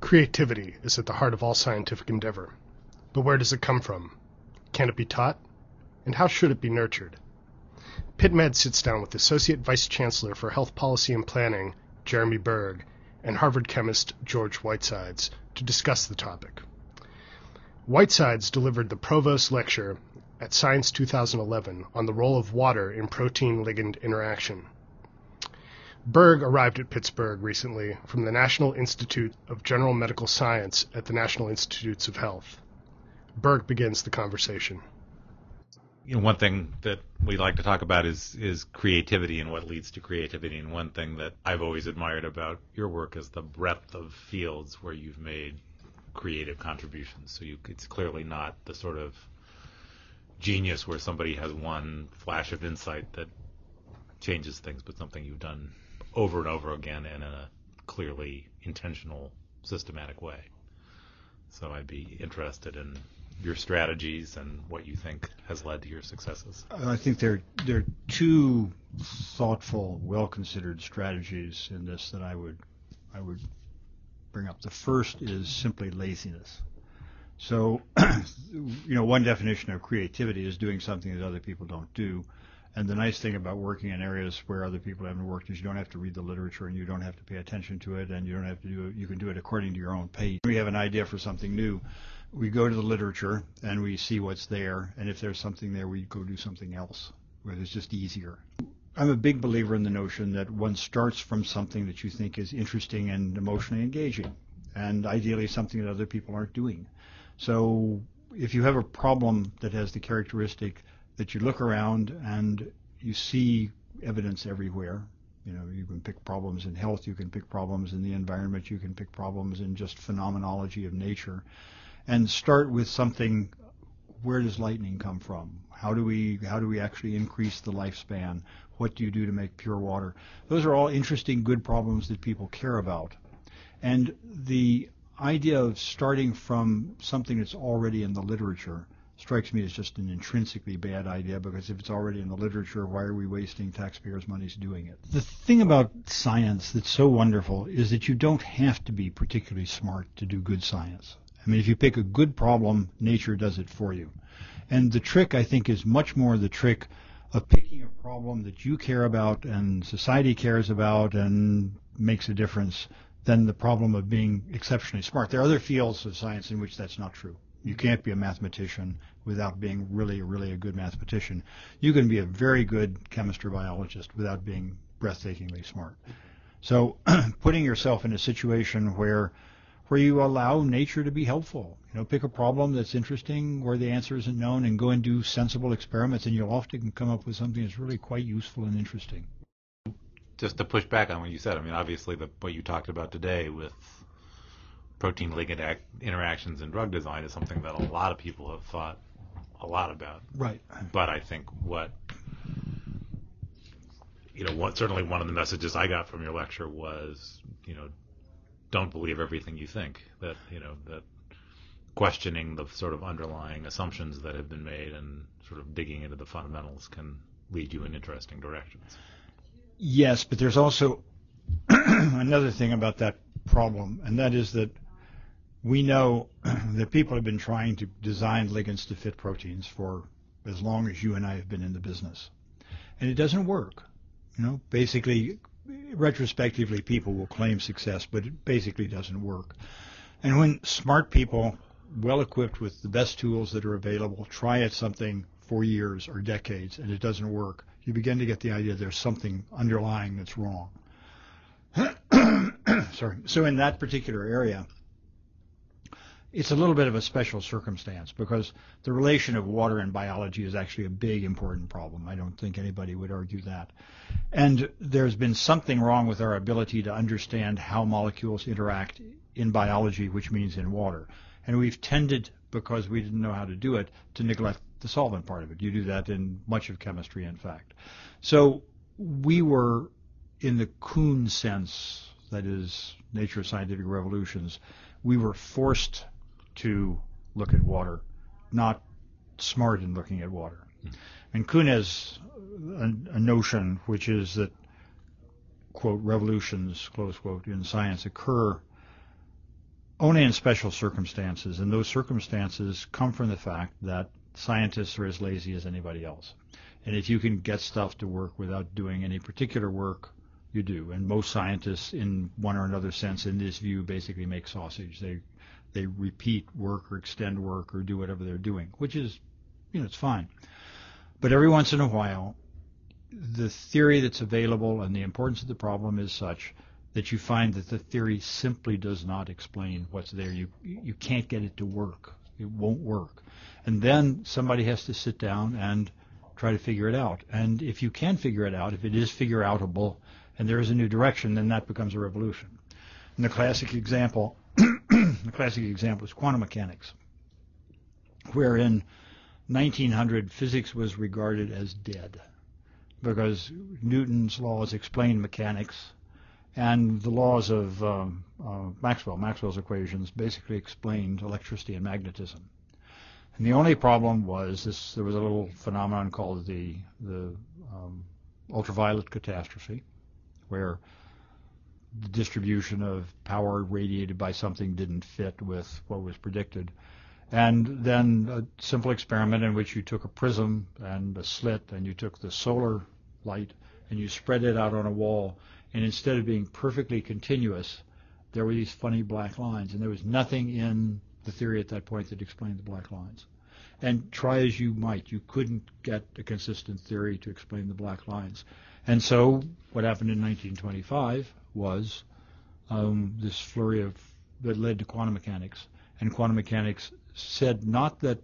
Creativity is at the heart of all scientific endeavor. But where does it come from? Can it be taught? And how should it be nurtured? Pitt Med sits down with Associate Vice Chancellor for Health Policy and Planning, Jeremy Berg, and Harvard chemist George Whitesides to discuss the topic. Whitesides delivered the Provost Lecture at Science 2011 on the role of water in protein-ligand interaction. Berg arrived at Pittsburgh recently from the National Institute of General Medical Science at the National Institutes of Health. Berg begins the conversation. One thing that we like to talk about is creativity and what leads to creativity. And one thing that I've always admired about your work is the breadth of fields where you've made creative contributions. So it's clearly not the sort of genius where somebody has one flash of insight that changes things, but something you've done over and over again and in a clearly intentional, systematic way. So I'd be interested in your strategies and what you think has led to your successes. I think there are two thoughtful, well-considered strategies in this that I would bring up. The first is simply laziness. So, one definition of creativity is doing something that other people don't do. And the nice thing about working in areas where other people haven't worked is you don't have to read the literature and you don't have to pay attention to it and you don't have to do it. You can do it according to your own pace. We have an idea for something new. We go to the literature and we see what's there. And if there's something there, we go do something else where it's just easier. I'm a big believer in the notion that one starts from something that you think is interesting and emotionally engaging, and ideally something that other people aren't doing. So if you have a problem that has the characteristic that you look around and you see evidence everywhere. You can pick problems in health, you can pick problems in the environment, you can pick problems in just phenomenology of nature, and start with something. Where does lightning come from? How do we actually increase the lifespan? What do you do to make pure water? Those are all interesting, good problems that people care about. And the idea of starting from something that's already in the literature strikes me as just an intrinsically bad idea, because if it's already in the literature, why are we wasting taxpayers' monies doing it? The thing about science that's so wonderful is that you don't have to be particularly smart to do good science. I mean, if you pick a good problem, nature does it for you. And the trick, I think, is much more the trick of picking a problem that you care about and society cares about and makes a difference than the problem of being exceptionally smart. There are other fields of science in which that's not true. You can't be a mathematician without being really, really a good mathematician. You can be a very good chemist or biologist without being breathtakingly smart. So putting yourself in a situation where you allow nature to be helpful. Pick a problem that's interesting where the answer isn't known and go and do sensible experiments, and you'll often come up with something that's really quite useful and interesting. Just to push back on what you said, I mean, obviously what you talked about today with protein ligand interactions in drug design is something that a lot of people have thought a lot about. Right. But I think certainly one of the messages I got from your lecture was, don't believe everything you think. That questioning the sort of underlying assumptions that have been made and sort of digging into the fundamentals can lead you in interesting directions. Yes, but there's also another thing about that problem, and that is that we know that people have been trying to design ligands to fit proteins for as long as you and I have been in the business. And it doesn't work. Basically, retrospectively, people will claim success, but it basically doesn't work. And when smart people, well equipped with the best tools that are available, try at something for years or decades and it doesn't work, you begin to get the idea there's something underlying that's wrong. sorry. So in that particular area, it's a little bit of a special circumstance because the relation of water and biology is actually a big, important problem. I don't think anybody would argue that. And there's been something wrong with our ability to understand how molecules interact in biology, which means in water. And we've tended, because we didn't know how to do it, to neglect the solvent part of it. You do that in much of chemistry, in fact. So we were, in the Kuhn sense, that is, nature of scientific revolutions, we were forced to look at water, not smart in looking at water. And Kuhn has a notion which is that, quote, revolutions, close quote, in science occur only in special circumstances, and those circumstances come from the fact that scientists are as lazy as anybody else. And if you can get stuff to work without doing any particular work, you do. And most scientists, in one or another sense, in this view, basically make sausage. They repeat work or extend work or do whatever they're doing, which is, it's fine. But every once in a while, the theory that's available and the importance of the problem is such that you find that the theory simply does not explain what's there. You can't get it to work. It won't work. And then somebody has to sit down and try to figure it out. And if you can figure it out, if it is figure-outable, and there is a new direction, then that becomes a revolution. And the classic example is quantum mechanics, where in 1900 physics was regarded as dead because Newton's laws explained mechanics, and the laws of Maxwell's equations basically explained electricity and magnetism. And the only problem was there was a little phenomenon called the ultraviolet catastrophe, where the distribution of power radiated by something didn't fit with what was predicted. And then a simple experiment in which you took a prism and a slit, and you took the solar light and you spread it out on a wall, and instead of being perfectly continuous, there were these funny black lines, and there was nothing in the theory at that point that explained the black lines. And try as you might, you couldn't get a consistent theory to explain the black lines. And so what happened in 1925 was this flurry that led to quantum mechanics. And quantum mechanics said not that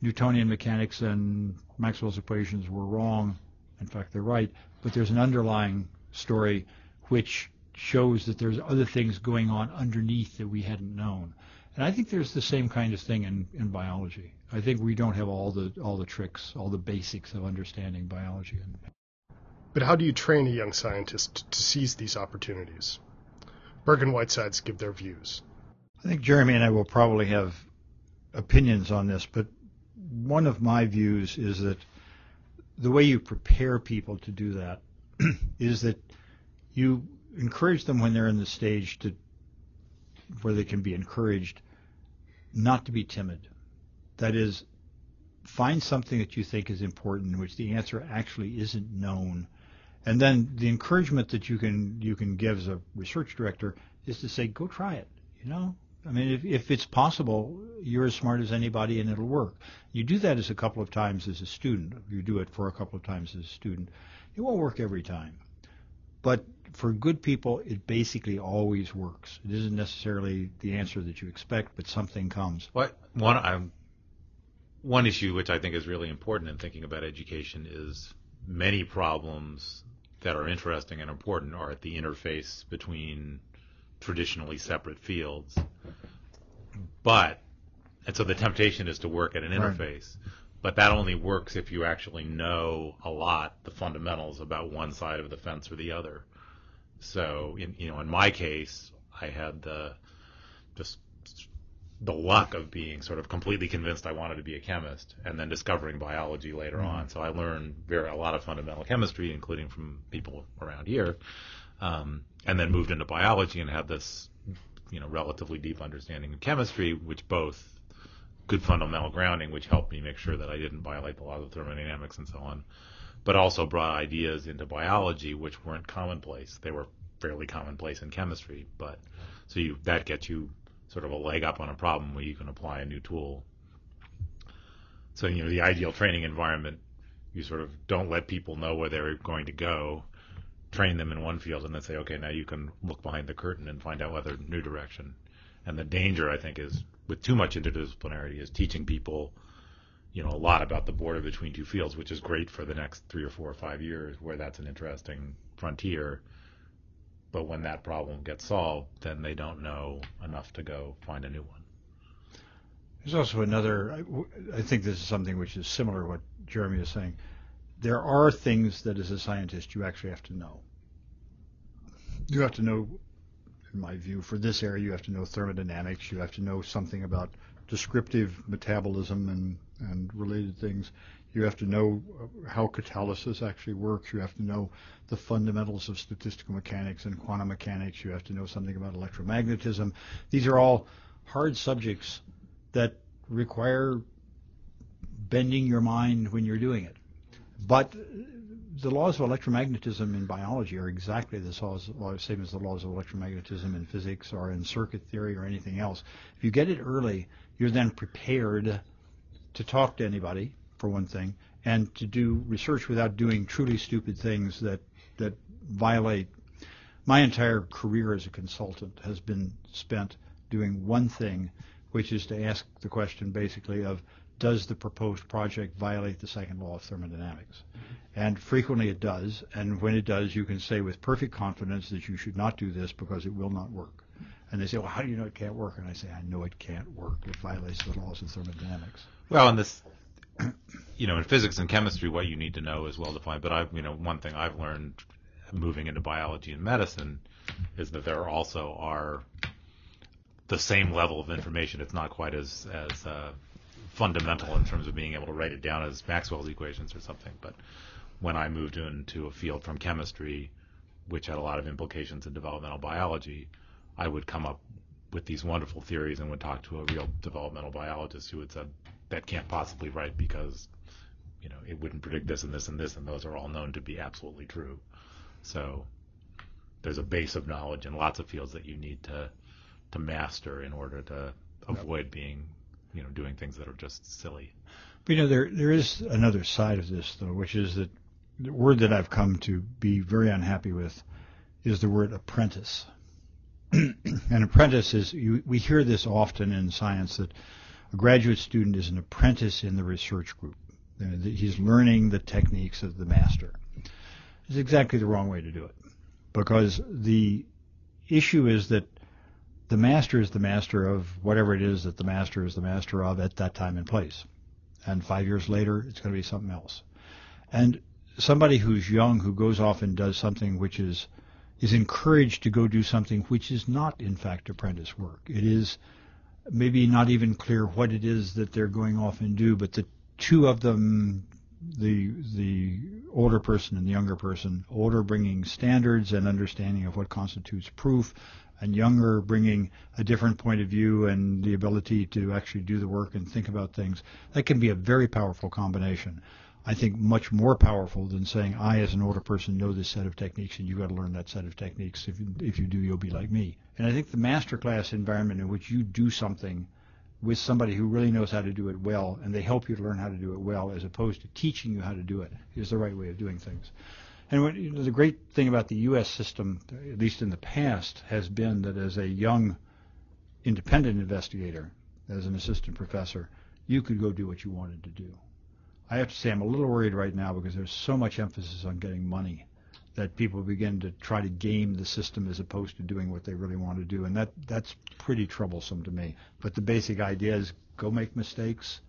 Newtonian mechanics and Maxwell's equations were wrong, in fact they're right, but there's an underlying story which shows that there's other things going on underneath that we hadn't known. And I think there's the same kind of thing in biology. I think we don't have all the tricks, all the basics of understanding biology. But how do you train a young scientist to seize these opportunities? Berg and Whitesides give their views. I think Jeremy and I will probably have opinions on this, but one of my views is that the way you prepare people to do that is that you encourage them when they're in the stage where they can be encouraged not to be timid. That is, find something that you think is important in which the answer actually isn't known. And then the encouragement that you can give as a research director is to say, go try it. I mean, if it's possible, you're as smart as anybody and it'll work. You do that as a couple of times as a student. You do it for a couple of times as a student. It won't work every time. But for good people, it basically always works. It isn't necessarily the answer that you expect, but something comes. One issue which I think is really important in thinking about education is many problems that are interesting and important are at the interface between traditionally separate fields. And so the temptation is to work at an interface. Right. But that only works if you actually know a lot, the fundamentals about one side of the fence or the other. So, in my case, I had the luck of being sort of completely convinced I wanted to be a chemist, and then discovering biology later on. So I learned a lot of fundamental chemistry, including from people around here, and then moved into biology and had this, relatively deep understanding of chemistry, which both good fundamental grounding, which helped me make sure that I didn't violate the laws of thermodynamics and so on, but also brought ideas into biology which weren't commonplace. They were fairly commonplace in chemistry, but that gets you sort of a leg up on a problem where you can apply a new tool. So, the ideal training environment, you sort of don't let people know where they're going to go. train them in one field and then say, okay, now you can look behind the curtain and find out whether new direction. And the danger, I think, is with too much interdisciplinarity is teaching people, a lot about the border between two fields, which is great for the next 3 or 4 or 5 years where that's an interesting frontier. But when that problem gets solved, then they don't know enough to go find a new one. There's also another, I think this is something which is similar to what Jeremy is saying. There are things that as a scientist you actually have to know. You have to know, in my view, for this area, you have to know thermodynamics, you have to know something about descriptive metabolism and related things. You have to know how catalysis actually works. You have to know the fundamentals of statistical mechanics and quantum mechanics. You have to know something about electromagnetism. These are all hard subjects that require bending your mind when you're doing it. But the laws of electromagnetism in biology are exactly the same as the laws of electromagnetism in physics or in circuit theory or anything else. If you get it early, you're then prepared to talk to anybody, for one thing, and to do research without doing truly stupid things that violate. My entire career as a consultant has been spent doing one thing, which is to ask the question basically of, does the proposed project violate the second law of thermodynamics? And frequently it does, and when it does, you can say with perfect confidence that you should not do this because it will not work. And they say, well, how do you know it can't work? And I say, I know it can't work. It violates the laws of thermodynamics. Well, in this, in physics and chemistry, what you need to know is well defined. But one thing I've learned moving into biology and medicine is that there also are the same level of information. It's not quite as fundamental in terms of being able to write it down as Maxwell's equations or something. But when I moved into a field from chemistry, which had a lot of implications in developmental biology, I would come up with these wonderful theories and would talk to a real developmental biologist who would say, that can't possibly be right because, it wouldn't predict this and this and this, and those are all known to be absolutely true. So there's a base of knowledge in lots of fields that you need to master in order to avoid being, doing things that are just silly. But there is another side of this, though, which is that the word that I've come to be very unhappy with is the word apprentice. An apprentice is, we hear this often in science, that a graduate student is an apprentice in the research group. He's learning the techniques of the master. It's exactly the wrong way to do it, because the issue is that the master is the master of whatever it is that the master is the master of at that time and place. And 5 years later, it's going to be something else. And somebody who's young, who goes off and does something which is encouraged to go do something which is not, in fact, apprentice work. It is maybe not even clear what it is that they're going off and do, but the two of them, the older person and the younger person, older bringing standards and understanding of what constitutes proof, and younger bringing a different point of view and the ability to actually do the work and think about things, that can be a very powerful combination. I think much more powerful than saying, I, as an older person, know this set of techniques and you've got to learn that set of techniques. If you do, you'll be like me. And I think the masterclass environment in which you do something with somebody who really knows how to do it well, and they help you to learn how to do it well, as opposed to teaching you how to do it, is the right way of doing things. And the great thing about the U.S. system, at least in the past, has been that as a young independent investigator, as an assistant professor, you could go do what you wanted to do. I have to say I'm a little worried right now because there's so much emphasis on getting money that people begin to try to game the system as opposed to doing what they really want to do, and that's pretty troublesome to me. But the basic idea is go make mistakes,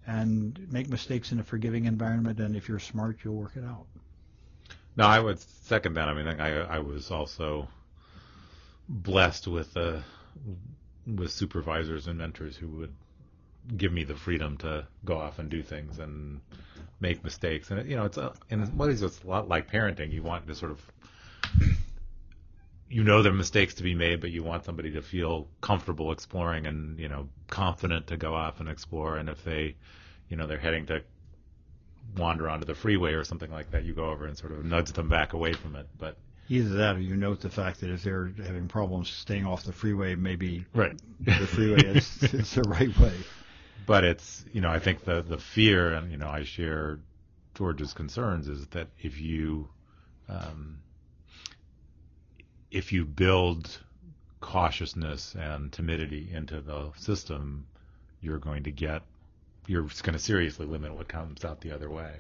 and make mistakes in a forgiving environment, and if you're smart, you'll work it out. No, I would second that. I mean, I was also blessed with supervisors and mentors who would give me the freedom to go off and do things and make mistakes. And it's a lot like parenting. You want to sort of, there are mistakes to be made, but you want somebody to feel comfortable exploring and confident to go off and explore. And if they're heading to wander onto the freeway or something like that, you go over and sort of nudge them back away from it. But either that, or you note the fact that if they're having problems staying off the freeway, maybe right. The freeway is the right way. But it's, I think the fear, and, I share George's concerns, is that if you if you build cautiousness and timidity into the system, you're going to seriously limit what comes out the other way.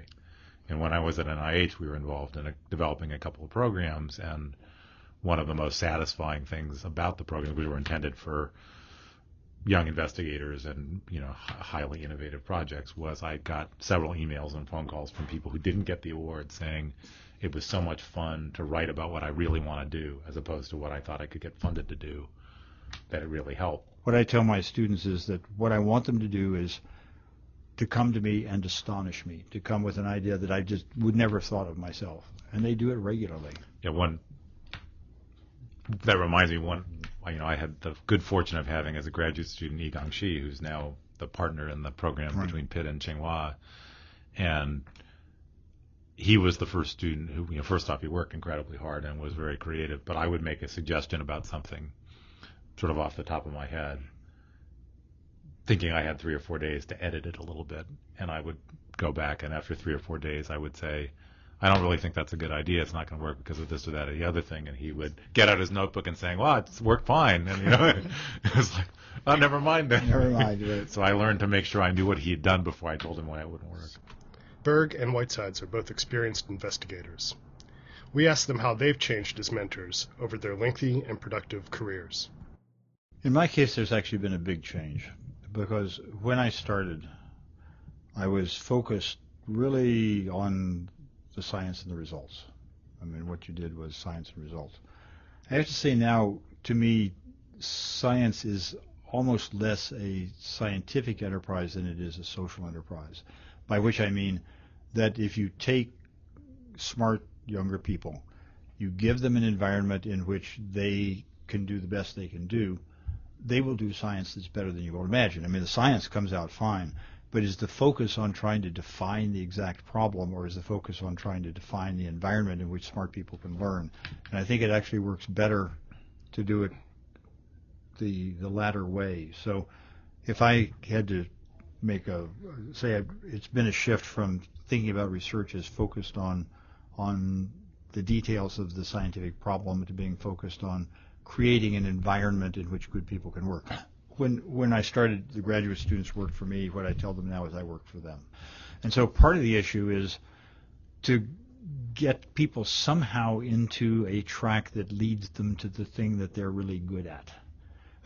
And when I was at NIH, we were involved in developing a couple of programs, and one of the most satisfying things about the programs, which were intended for young investigators and highly innovative projects, was I got several emails and phone calls from people who didn't get the award saying it was so much fun to write about what I really want to do as opposed to what I thought I could get funded to do, that it really helped. What I tell my students is that what I want them to do is to come to me and astonish me, to come with an idea that I just would never have thought of myself. And they do it regularly. Yeah, that reminds me, I had the good fortune of having as a graduate student Yigong Shi, who's now the partner in the program between Pitt and Tsinghua. And he was the first student who, first off, he worked incredibly hard and was very creative, but I would make a suggestion about something sort of off the top of my head, thinking I had 3 or 4 days to edit it a little bit, and I would go back, and after 3 or 4 days, I would say, I don't really think that's a good idea. It's not going to work because of this or that or the other thing. And he would get out his notebook and saying, well, it's worked fine. And, it was like, oh, never mind then. Never mind. Right. So I learned to make sure I knew what he had done before I told him why it wouldn't work. Berg and Whitesides are both experienced investigators. We asked them how they've changed as mentors over their lengthy and productive careers. In my case, there's actually been a big change, because when I started, I was focused really on the science and the results. I mean, what you did was science and results. I have to say now, to me, science is almost less a scientific enterprise than it is a social enterprise, by which I mean that if you take smart younger people, you give them an environment in which they can do the best they can do, they will do science that's better than you will imagine. I mean, the science comes out fine, but is the focus on trying to define the exact problem, or is the focus on trying to define the environment in which smart people can learn? And I think it actually works better to do it the latter way. So if I had to it's been a shift from thinking about research as focused on the details of the scientific problem to being focused on creating an environment in which good people can work. When I started, the graduate students worked for me. What I tell them now is I work for them. And so part of the issue is to get people somehow into a track that leads them to the thing that they're really good at.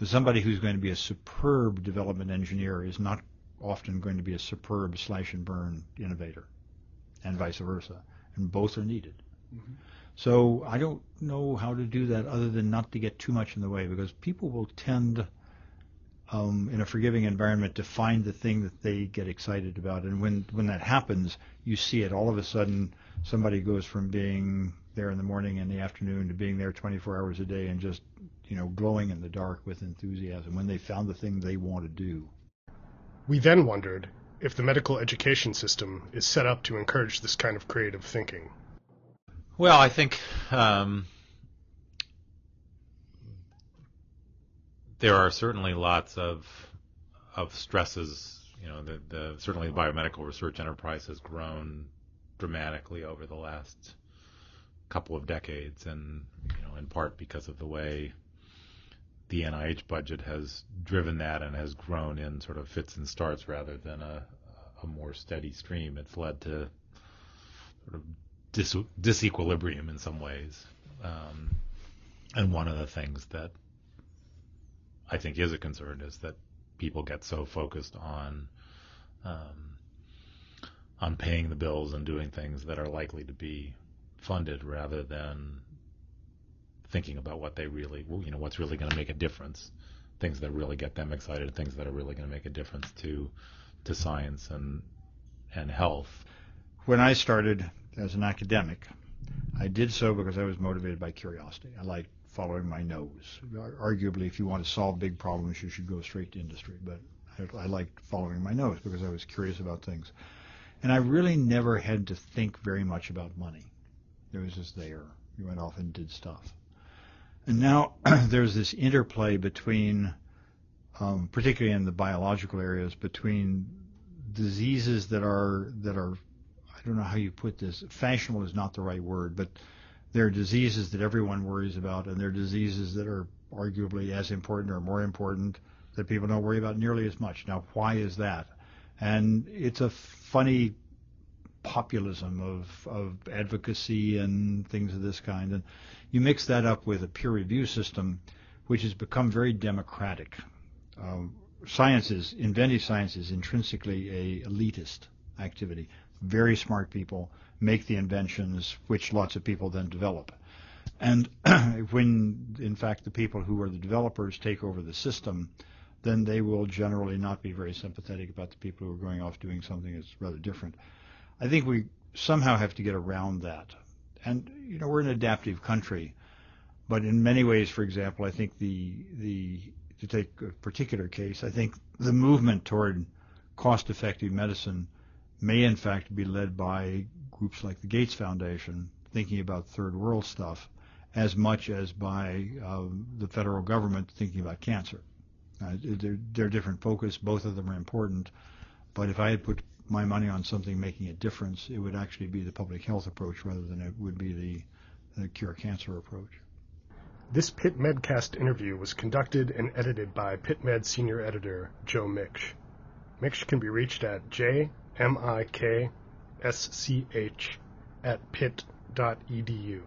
Somebody who's going to be a superb development engineer is not often going to be a superb slash and burn innovator, and vice versa. And both are needed. Mm-hmm. So I don't know how to do that other than not to get too much in the way, because people will tend in a forgiving environment to find the thing that they get excited about. And when that happens, you see it. All of a sudden, somebody goes from being there in the morning and the afternoon to being there 24 hours a day and just, glowing in the dark with enthusiasm when they found the thing they want to do. We then wondered if the medical education system is set up to encourage this kind of creative thinking. Well, I think there are certainly lots of stresses. Certainly the biomedical research enterprise has grown dramatically over the last couple of decades, and in part because of the way the NIH budget has driven that and has grown in sort of fits and starts rather than a more steady stream. It's led to sort of disequilibrium in some ways. And one of the things that I think is a concern is that people get so focused on paying the bills and doing things that are likely to be funded rather than thinking about what they really, what's really going to make a difference, things that really get them excited, things that are really going to make a difference to science and health. When I started as an academic, I did so because I was motivated by curiosity. I liked following my nose. Arguably, if you want to solve big problems, you should go straight to industry. But I liked following my nose because I was curious about things. And I really never had to think very much about money. It was just there. You went off and did stuff. And now there's this interplay between, particularly in the biological areas, between diseases that are I don't know how you put this. Fashionable is not the right word, but There are diseases that everyone worries about, and there are diseases that are arguably as important or more important that people don't worry about nearly as much. Now, why is that? And it's a funny populism of advocacy and things of this kind. And you mix that up with a peer review system, which has become very democratic. Inventive science is intrinsically a elitist activity. Very smart people make the inventions, which lots of people then develop. And when, in fact, the people who are the developers take over the system, then they will generally not be very sympathetic about the people who are going off doing something that's rather different. I think we somehow have to get around that. And, we're an adaptive country, but in many ways, for example, I think to take a particular case, I think the movement toward cost-effective medicine may in fact be led by groups like the Gates Foundation, thinking about third world stuff, as much as by the federal government thinking about cancer. They're different focus. Both of them are important. But if I had put my money on something making a difference, it would actually be the public health approach rather than it would be the cure cancer approach. This Pitt Medcast interview was conducted and edited by Pitt Med Senior Editor Joe Miksch. Miksch can be reached at jmiksch@pitt.edu.